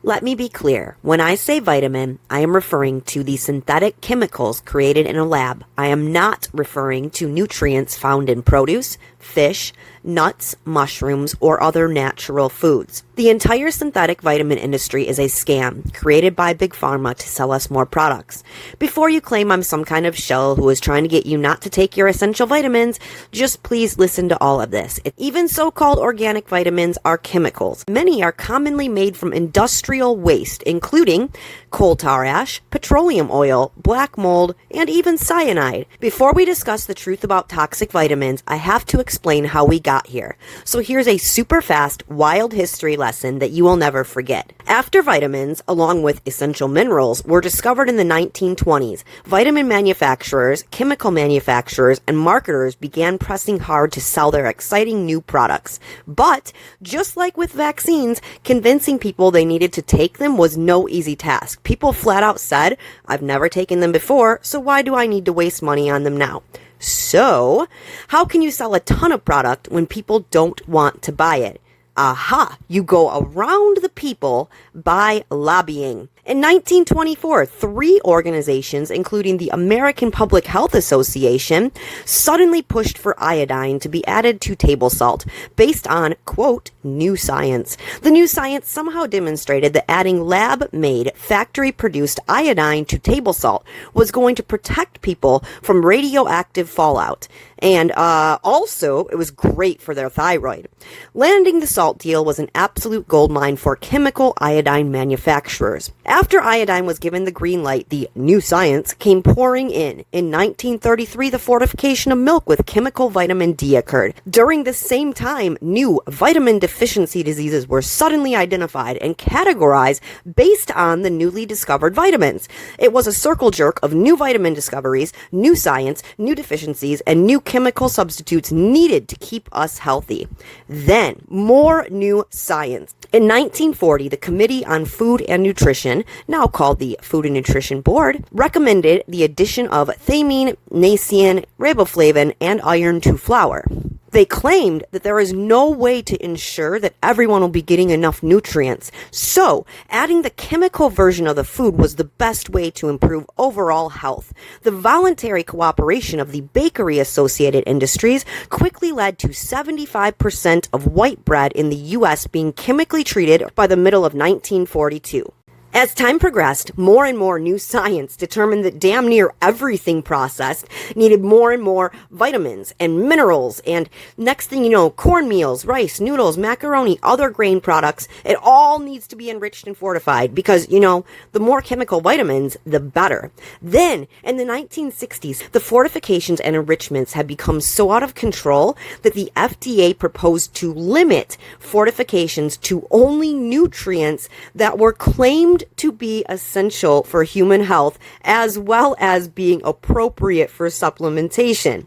Let me be clear. When I say vitamin, I am referring to the synthetic chemicals created in a lab. I am not referring to nutrients found in produce, fish, nuts, mushrooms, or other natural foods. The entire synthetic vitamin industry is a scam created by Big Pharma to sell us more products. Before you claim I'm some kind of shill who is trying to get you not to take your essential vitamins, just please listen to all of this. Even so-called organic vitamins are chemicals. Many are commonly made from industrial waste, including coal tar ash, petroleum oil, black mold, and even cyanide. Before we discuss the truth about toxic vitamins, I have to explain how we got here. So here's a super fast, wild history lesson that you will never forget. After vitamins, along with essential minerals, were discovered in the 1920s, vitamin manufacturers, chemical manufacturers, and marketers began pressing hard to sell their exciting new products. But, just like with vaccines, convincing people they needed to take them was no easy task. People flat out said, I've never taken them before, so why do I need to waste money on them now? So, how can you sell a ton of product when people don't want to buy it? Aha! You go around the people by lobbying. In 1924, 3 organizations, including the American Public Health Association, suddenly pushed for iodine to be added to table salt, based on, quote, new science. The new science somehow demonstrated that adding lab-made, factory-produced iodine to table salt was going to protect people from radioactive fallout. And also, it was great for their thyroid. Landing the salt deal was an absolute goldmine for chemical iodine manufacturers. After iodine was given the green light, the new science came pouring in. In 1933, the fortification of milk with chemical vitamin D occurred. During the same time, new vitamin deficiency diseases were suddenly identified and categorized based on the newly discovered vitamins. It was a circle jerk of new vitamin discoveries, new science, new deficiencies, and new chemical substitutes needed to keep us healthy. Then, more new science. In 1940, the Committee on Food and Nutrition, now called the Food and Nutrition Board, recommended the addition of thiamine, niacin, riboflavin, and iron to flour. They claimed that there is no way to ensure that everyone will be getting enough nutrients. So, adding the chemical version of the food was the best way to improve overall health. The voluntary cooperation of the bakery-associated industries quickly led to 75% of white bread in the U.S. being chemically treated by the middle of 1942. As time progressed, more and more new science determined that damn near everything processed needed more and more vitamins and minerals, and next thing you know, cornmeals, rice, noodles, macaroni, other grain products, it all needs to be enriched and fortified because, the more chemical vitamins, the better. Then, in the 1960s, the fortifications and enrichments had become so out of control that the FDA proposed to limit fortifications to only nutrients that were claimed to be essential for human health as well as being appropriate for supplementation.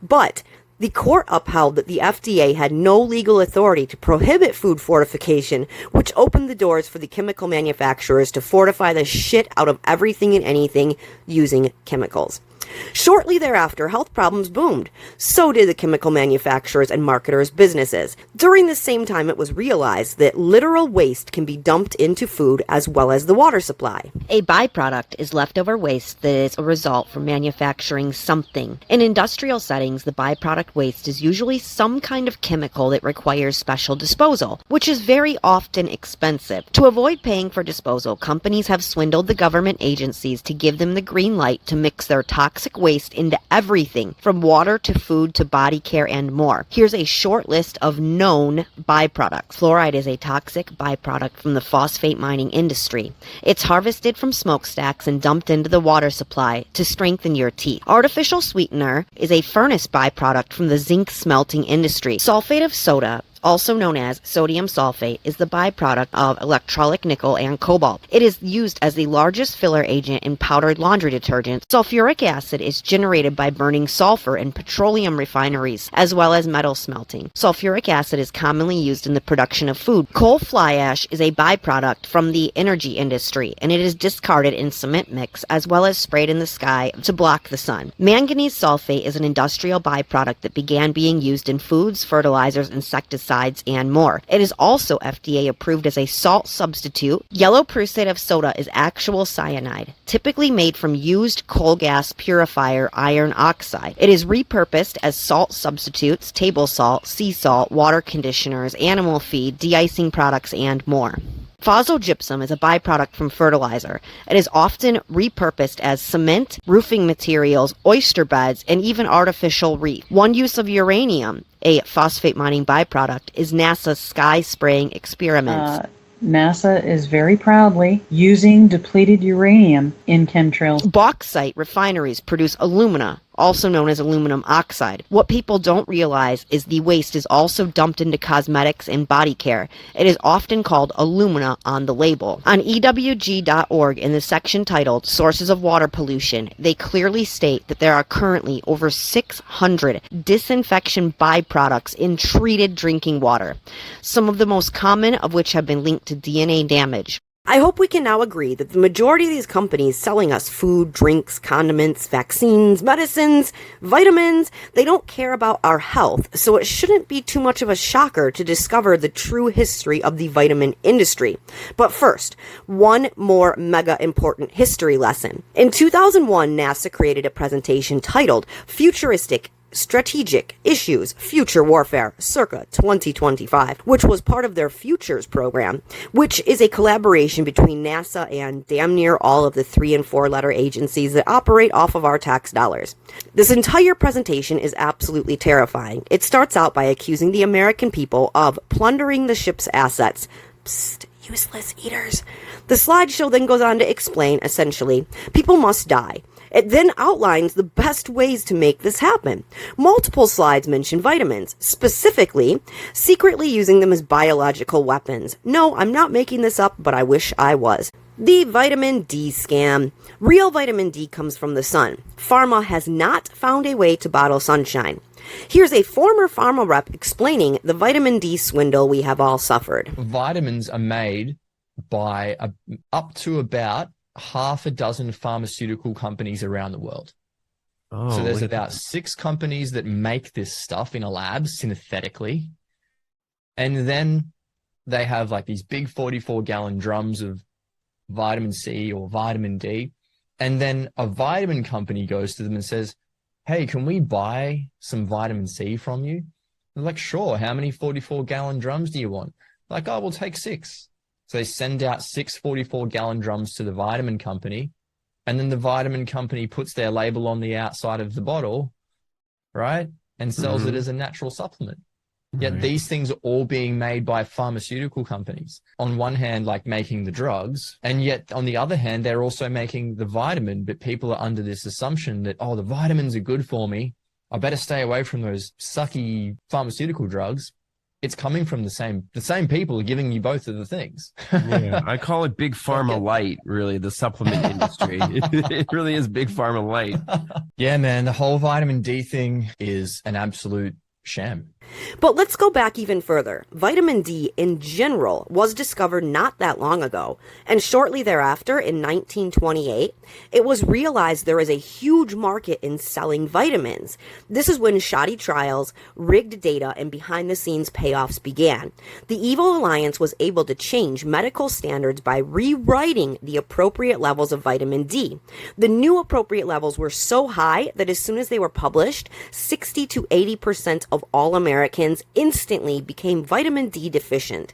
But the court upheld that the FDA had no legal authority to prohibit food fortification, which opened the doors for the chemical manufacturers to fortify the shit out of everything and anything using chemicals. Shortly thereafter, health problems boomed. So did the chemical manufacturers and marketers' businesses. During the same time, it was realized that literal waste can be dumped into food as well as the water supply. A byproduct is leftover waste that is a result from manufacturing something. In industrial settings, the byproduct waste is usually some kind of chemical that requires special disposal, which is very often expensive. To avoid paying for disposal, companies have swindled the government agencies to give them the green light to mix their toxic waste into everything from water to food to body care and more. Here's a short list of known byproducts. Fluoride is a toxic byproduct from the phosphate mining industry. It's harvested from smokestacks and dumped into the water supply to strengthen your teeth. Artificial sweetener is a furnace byproduct from the zinc smelting industry. Sulfate of soda, also known as sodium sulfate, is the byproduct of electrolytic nickel and cobalt. It is used as the largest filler agent in powdered laundry detergent. Sulfuric acid is generated by burning sulfur in petroleum refineries, as well as metal smelting. Sulfuric acid is commonly used in the production of food. Coal fly ash is a byproduct from the energy industry, and it is discarded in cement mix, as well as sprayed in the sky to block the sun. Manganese sulfate is an industrial byproduct that began being used in foods, fertilizers, insecticides, pesticides, and more. It is also FDA approved as a salt substitute. Yellow prussate of soda is actual cyanide, typically made from used coal gas purifier iron oxide. It is repurposed as salt substitutes, table salt, sea salt, water conditioners, animal feed, de-icing products, and more. Phosphogypsum is a byproduct from fertilizer. It is often repurposed as cement, roofing materials, oyster beds, and even artificial reef. One use of uranium, a phosphate mining byproduct, is NASA's sky spraying experiments. NASA is very proudly using depleted uranium in chemtrails. Bauxite refineries produce alumina, also known as aluminum oxide. What people don't realize is the waste is also dumped into cosmetics and body care. It is often called alumina on the label. On EWG.org, in the section titled Sources of Water Pollution, they clearly state that there are currently over 600 disinfection byproducts in treated drinking water, some of the most common of which have been linked to DNA damage. I hope we can now agree that the majority of these companies selling us food, drinks, condiments, vaccines, medicines, vitamins, they don't care about our health, so it shouldn't be too much of a shocker to discover the true history of the vitamin industry. But first, one more mega important history lesson. In 2001, NASA created a presentation titled Futuristic Strategic Issues, Future Warfare, circa 2025, which was part of their Futures program, which is a collaboration between NASA and damn near all of the 3- and 4-letter agencies that operate off of our tax dollars. This entire presentation is absolutely terrifying. It starts out by accusing the American people of plundering the ship's assets. Psst, useless eaters. The slideshow then goes on to explain, essentially, people must die. It then outlines the best ways to make this happen. Multiple slides mention vitamins, specifically, secretly using them as biological weapons. No, I'm not making this up, but I wish I was. The vitamin D scam. Real vitamin D comes from the sun. Pharma has not found a way to bottle sunshine. Here's a former pharma rep explaining the vitamin D swindle we have all suffered. Vitamins are made by up to about half a dozen pharmaceutical companies around the world. So there's about 6 companies that make this stuff in a lab synthetically. And then they have like these big 44-gallon drums of vitamin C or vitamin D. And then a vitamin company goes to them and says, hey, can we buy some vitamin C from you? They're like, sure. How many 44-gallon drums do you want? Like, oh, we'll take 6. So they send out 6 44-gallon drums to the vitamin company, and then the vitamin company puts their label on the outside of the bottle, right, and sells it as a natural supplement. Yet these things are all being made by pharmaceutical companies. On one hand, like making the drugs, and yet on the other hand, they're also making the vitamin, but people are under this assumption that, oh, the vitamins are good for me. I better stay away from those sucky pharmaceutical drugs. It's coming from the same people are giving you both of the things. Yeah, I call it big pharma light, really, the supplement industry. It really is big pharma light. Yeah, man, the whole vitamin D thing is an absolute sham. But let's go back even further. Vitamin D in general was discovered not that long ago, and shortly thereafter, in 1928, it was realized there is a huge market in selling vitamins. This is when shoddy trials, rigged data, and behind-the-scenes payoffs began. The Evil Alliance was able to change medical standards by rewriting the appropriate levels of vitamin D. The new appropriate levels were so high that as soon as they were published, 60 to 80% of all Americans instantly became vitamin D deficient.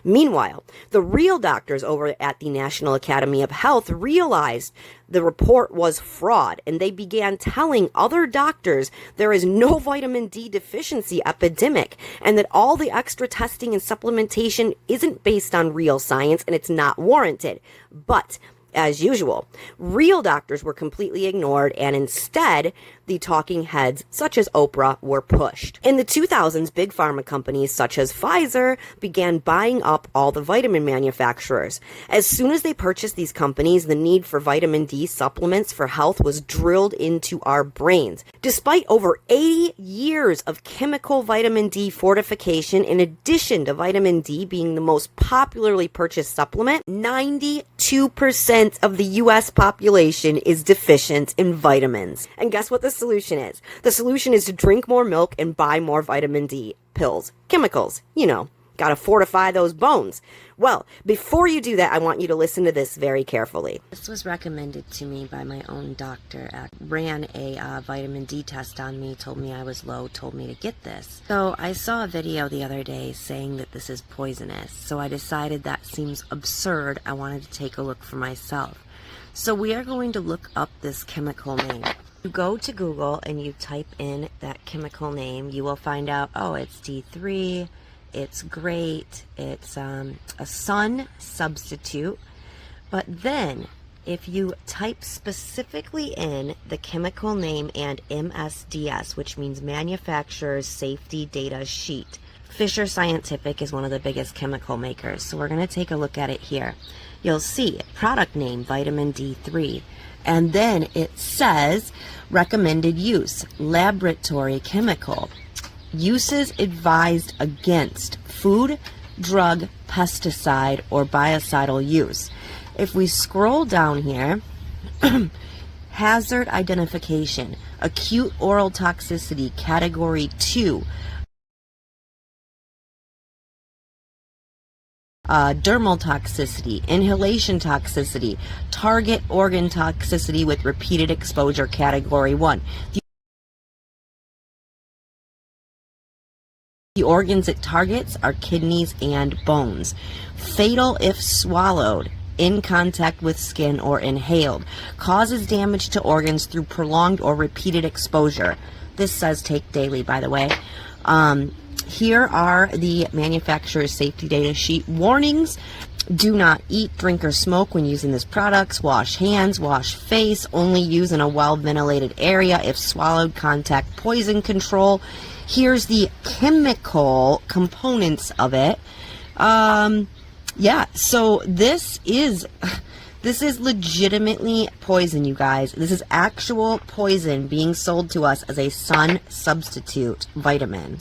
Meanwhile, the real doctors over at the National Academy of Health realized the report was fraud, and they began telling other doctors there is no vitamin D deficiency epidemic, and that all the extra testing and supplementation isn't based on real science and it's not warranted. But as usual, real doctors were completely ignored, and instead, the talking heads, such as Oprah, were pushed. In the 2000s, big pharma companies such as Pfizer began buying up all the vitamin manufacturers. As soon as they purchased these companies, the need for vitamin D supplements for health was drilled into our brains. Despite over 80 years of chemical vitamin D fortification, in addition to vitamin D being the most popularly purchased supplement, 92% of the U.S. population is deficient in vitamins. And guess what the solution is? The solution is to drink more milk and buy more vitamin D. pills, chemicals, gotta fortify those bones. Well, before you do that, I want you to listen to this very carefully. This was recommended to me by my own doctor. Ran a vitamin D test on me, told me I was low, told me to get this. So I saw a video the other day saying that this is poisonous. So I decided that seems absurd. I wanted to take a look for myself. So we are going to look up this chemical name. You go to Google and you type in that chemical name. You will find out, oh, it's D3. It's great. It's a sun substitute. But then if you type specifically in the chemical name and MSDS, which means Manufacturer's Safety Data Sheet, Fisher Scientific is one of the biggest chemical makers. So we're going to take a look at it here. You'll see product name, vitamin D3. And then it says recommended use, laboratory chemical. Uses advised against food, drug, pesticide, or biocidal use. If we scroll down here, hazard identification, acute oral toxicity, category 2, dermal toxicity, inhalation toxicity, target organ toxicity with repeated exposure, category 1. The organs it targets are kidneys and bones. Fatal if swallowed, in contact with skin, or inhaled. Causes damage to organs through prolonged or repeated exposure. This says take daily, by the way. Here are the manufacturer's safety data sheet. Warnings: do not eat, drink, or smoke when using these products. Wash hands, wash face. Only use in a well-ventilated area. If swallowed, contact poison control. Here's the chemical components of it. Yeah, so this is legitimately poison, you guys. This is actual poison being sold to us as a sun substitute vitamin.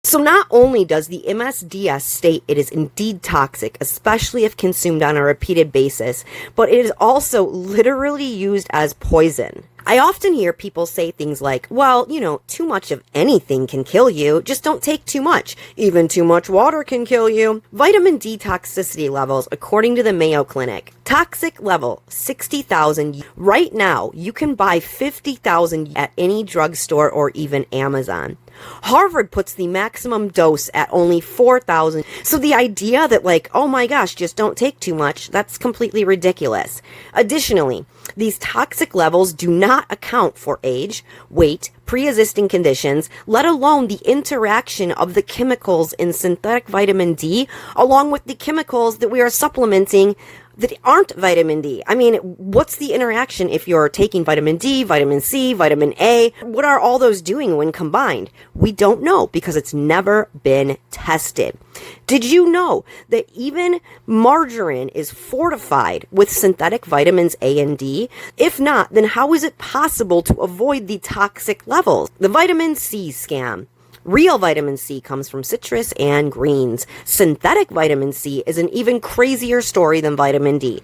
So not only does the MSDS state it is indeed toxic, especially if consumed on a repeated basis, but it is also literally used as poison. I often hear people say things like, well, too much of anything can kill you, just don't take too much. Even too much water can kill you. Vitamin D toxicity levels, according to the Mayo Clinic. Toxic level, 60,000. Right now, you can buy 50,000 at any drugstore or even Amazon. Harvard puts the maximum dose at only 4,000. So the idea that oh my gosh, just don't take too much, that's completely ridiculous. Additionally, these toxic levels do not account for age, weight, pre-existing conditions, let alone the interaction of the chemicals in synthetic vitamin D along with the chemicals that we are supplementing that aren't vitamin D. I mean, what's the interaction if you're taking vitamin D, vitamin C, vitamin A? What are all those doing when combined? We don't know because it's never been tested. Did you know that even margarine is fortified with synthetic vitamins A and D? If not, then how is it possible to avoid the toxic levels? The vitamin C scam. Real vitamin C comes from citrus and greens. Synthetic vitamin C is an even crazier story than vitamin D.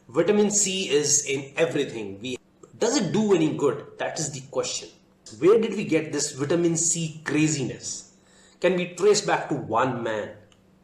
Vitamin C is in everything. Does it do any good? That is the question. Where did we get this vitamin C craziness? Can be traced back to one man.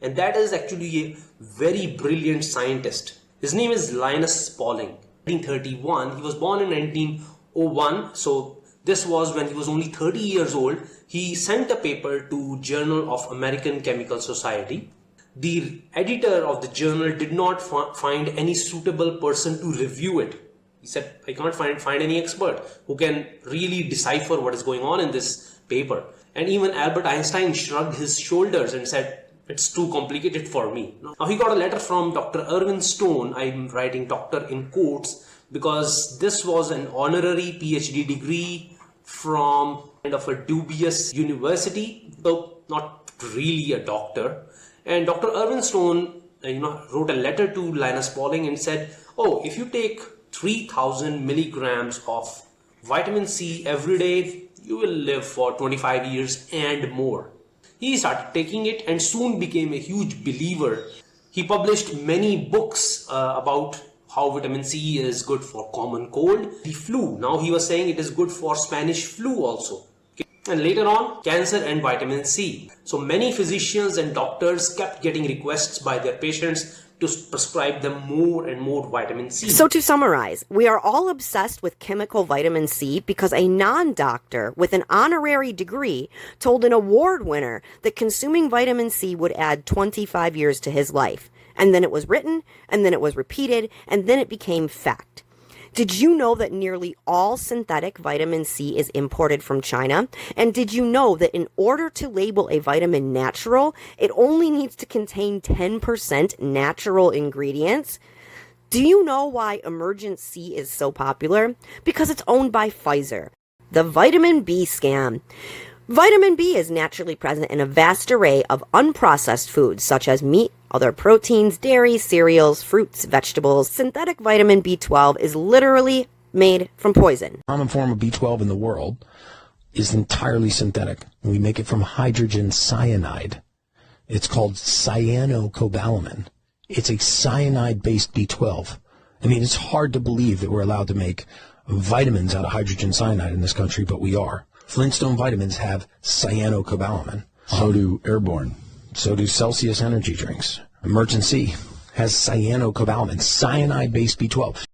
And that is actually a very brilliant scientist. His name is Linus Pauling. 1931. He was born in 1901. So this was when he was only 30 years old. He sent a paper to Journal of American Chemical Society. The editor of the journal did not find any suitable person to review it. He said, I can't find any expert who can really decipher what is going on in this paper. And even Albert Einstein shrugged his shoulders and said, it's too complicated for me. Now he got a letter from Dr. Irwin Stone. I'm writing doctor in quotes because this was an honorary PhD degree from kind of a dubious university, though not really a doctor. And Dr. Irwin Stone, wrote a letter to Linus Pauling and said, oh, if you take 3,000 milligrams of vitamin C every day, you will live for 25 years and more. He started taking it and soon became a huge believer. He published many books about how vitamin C is good for common cold, the flu. Now he was saying it is good for Spanish flu also. And later on, cancer and vitamin C. So many physicians and doctors kept getting requests by their patients to prescribe them more and more vitamin C. So to summarize, we are all obsessed with chemical vitamin C because a non-doctor with an honorary degree told an award winner that consuming vitamin C would add 25 years to his life. And then it was written, and then it was repeated, and then it became fact. Did you know that nearly all synthetic vitamin C is imported from China? And did you know that in order to label a vitamin natural, it only needs to contain 10% natural ingredients? Do you know why Emergent C is so popular? Because it's owned by Pfizer. The vitamin B scam. Vitamin B is naturally present in a vast array of unprocessed foods such as meat, other proteins, dairy, cereals, fruits, vegetables. Synthetic vitamin B12 is literally made from poison. The common form of B12 in the world is entirely synthetic. We make it from hydrogen cyanide. It's called cyanocobalamin. It's a cyanide-based B12. I mean, it's hard to believe that we're allowed to make vitamins out of hydrogen cyanide in this country, but we are. Flintstone vitamins have cyanocobalamin. So do Airborne. So do Celsius energy drinks. Emergent C has cyanocobalamin, cyanide-based B12.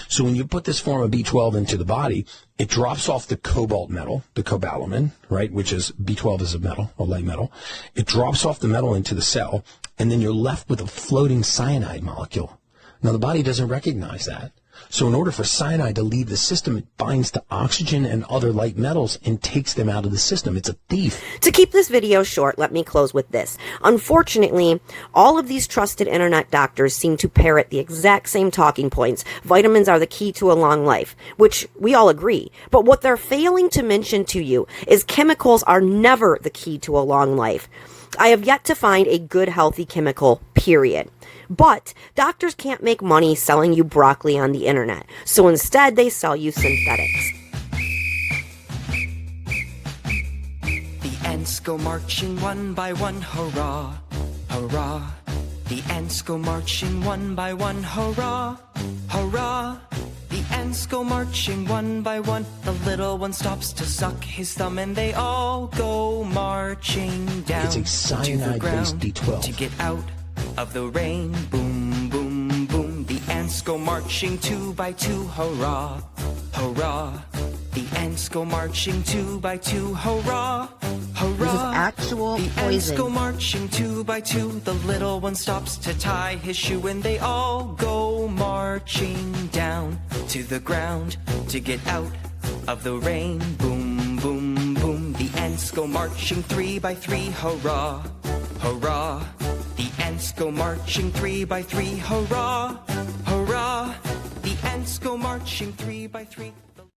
So when you put this form of B12 into the body, it drops off the cobalt metal, the cobalamin, right, which is B12 is a metal, a light metal. It drops off the metal into the cell, and then you're left with a floating cyanide molecule. Now, the body doesn't recognize that. So in order for cyanide to leave the system, it binds to oxygen and other light metals and takes them out of the system. It's a thief. To keep this video short, let me close with this. Unfortunately, all of these trusted internet doctors seem to parrot the exact same talking points. Vitamins are the key to a long life, which we all agree. But what they're failing to mention to you is chemicals are never the key to a long life. I have yet to find a good, healthy chemical, period. But doctors can't make money selling you broccoli on the internet, so instead they sell you synthetics. The ants go marching one by one, hurrah, hurrah. The ants go marching one by one, hurrah, hurrah. The ants go marching one by one. The little one stops to suck his thumb, and they all go marching down It's a cyanide-based B12. to get out of the rain. Boom, boom, boom. The ants go marching two by two, hurrah, hurrah. The ants go marching two by two, hurrah, hurrah. This is actual The ants go poison. marching two by two. The little one stops to tie his shoe, and they all go marching down to the ground to get out of the rain. Boom, boom, boom. The ants go marching three by three, hurrah, hurrah. The ants go marching three by three, hurrah, hurrah. The ants go marching three by three.